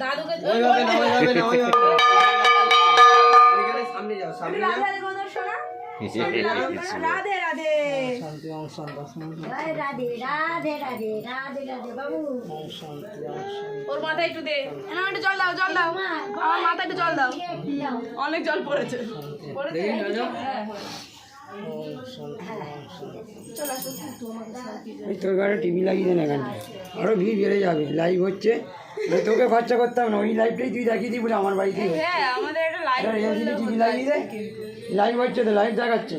দাদুকে ওইভাবে না ওইখানে সামনে যাও রাধে রাধে শান্তি ওম শান্তি রাধে রাধে রাধে রাধে রাধে বাবু। ওম শান্তি ওর মাথায় একটু দে, না একটু জল দাও, জল দাও, আমার মাথায় একটু জল দাও, অনেক জল পড়েছে। তোর ঘরে টিভি লাগিয়ে দেন এখানে, আরো ভিড় বেড়ে যাবে। লাইভ হচ্ছে, তোকে খরচা করতে হবে না, ওই লাইভটাই তুই দেখিয়ে দিই বলে আমার বাড়িতে হ্যাঁ আমাদের একটা লাইভ টিভি লাগিয়ে দে, লাইভ হচ্ছে তো, লাইভ দেখাচ্ছে।